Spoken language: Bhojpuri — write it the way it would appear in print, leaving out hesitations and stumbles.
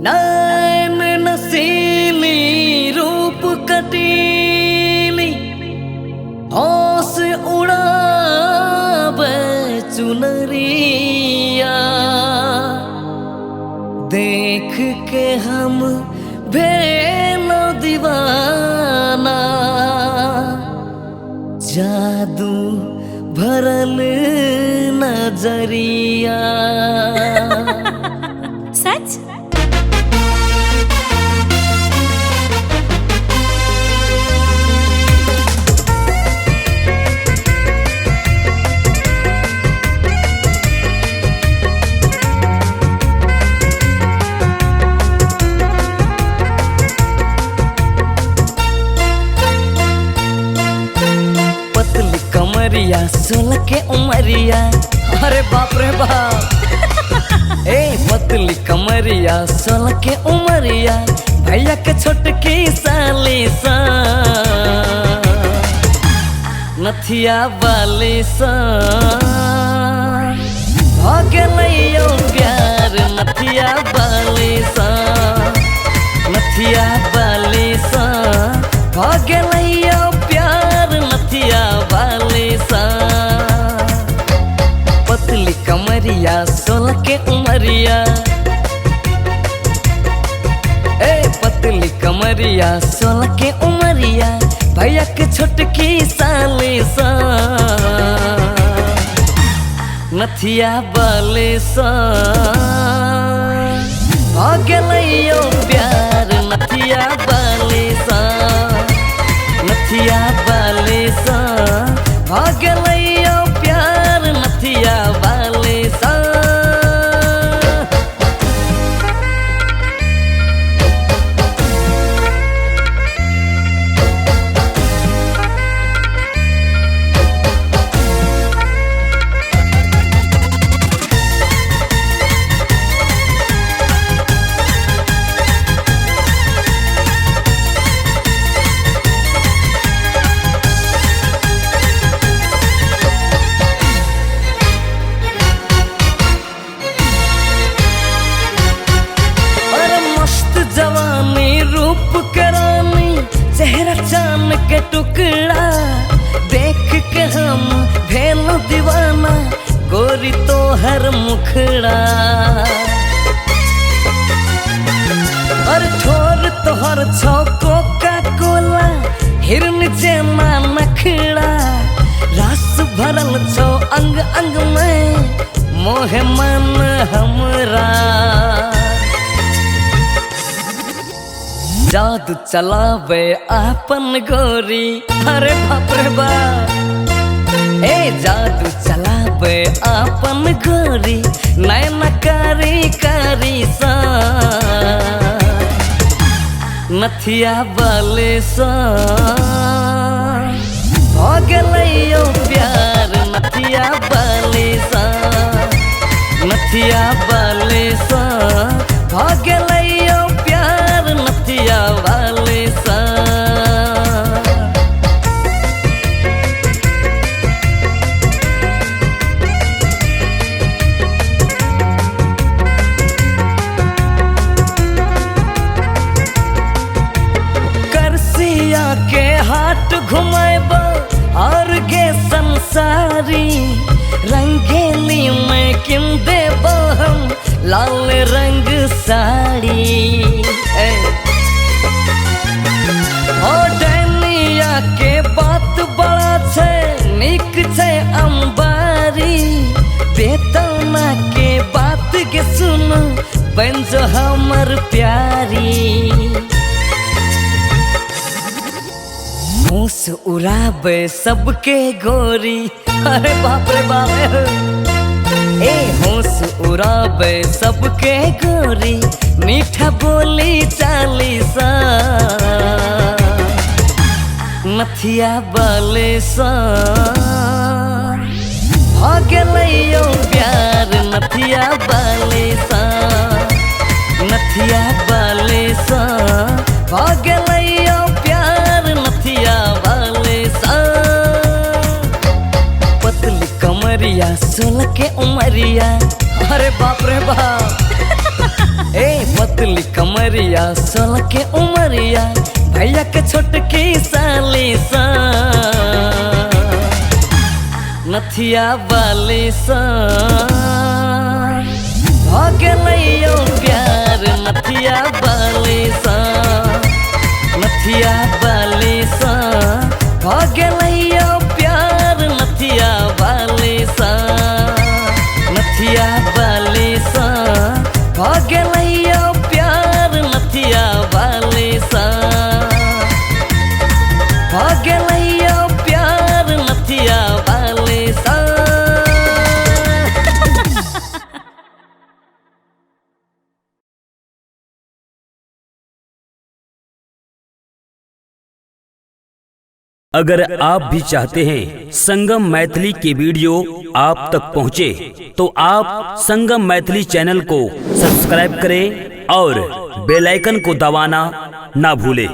नैन नसीली रूप कटीली होश उड़ावे चुनरिया। देख के हम भेलो दीवाना, जादू भरल नजरिया। सच? पतली कमरिया 16 के उमरिया, अरे बाप रे बाप। ए पतली कमरिया 16 के उमरिया, भैया के छोटकी साली सा नथिया वाली सा भागे लइयो प्यार। नथिया वाली सा, नथिया वाली सा भागे लइयो प्यार। नथिया वाली सा पतली कमरिया 16 के उमरिया। ए पतली कमरिया 16 के उमरिया, भैया के छोटकी साली सा नथिया वाली सा भागे लइयो प्यार। नथिया वाली सा, नथिया वाली सा भागे लइयो प्यार। नथिया वाली सा। जवानी रूप करानी, चेहरा चांद के टुकड़ा। देख के हम भेलो दीवाना, गोरी तो हर मुखड़ा। और ठोर तोहर छो कोका कोला, हिरन जेना नखड़ा। रस भरल छो अंग अंग में, मोहे मन हमरा। जादू चलावे आपन गोरी, अरे बाप रे बाप। ए जादू चलावे आपन गोरी, नैना कारी कारी सा नथिया वाली सा भागे लइयो प्यार। नथिया वाली सा, नथिया वाली सा भागे लइयो प्यार। नथिया वाली सा। करसिया के हाट घुमाएबो और गे संसारी। रंगेली में किन देबो हम लाल रंग साड़ी। ओ डैनिया के बात बड़ा छे, निक छे अंबारी। बेतना के बात के सुन, बन जो हमर प्यारी। होश उड़ावे सबके गोरी, अरे बाप रे बाप। ए होश उड़ावे सबके गोरी, मीठा बोली चाली सा नथिया वाली सा भागे लइयो प्यार। नथिया वाली सा, नथिया वाली सा भागे लइयो प्यार। नथिया वाली सा पतली कमरिया 16 के उमरिया, अरे बाप रे बाप। पतली कमरिया 16 के उमरिया भैया के छोटकी साली सा नथिया वाली सा भगलैयो प्यार नथिया वाली सा नथिया वाली सा भगलैयो प्यार नथिया वाली सा नथिया वाली सा भगलैयो प्यार नथिया वाली सा भगलैयो प्यार नथिया वाली सा। अगर आप भी चाहते हैं संगम मैथिली के वीडियो आप तक पहुंचे तो आप संगम मैथिली चैनल को सब्सक्राइब करें और बेल आइकन को दबाना ना भूलें।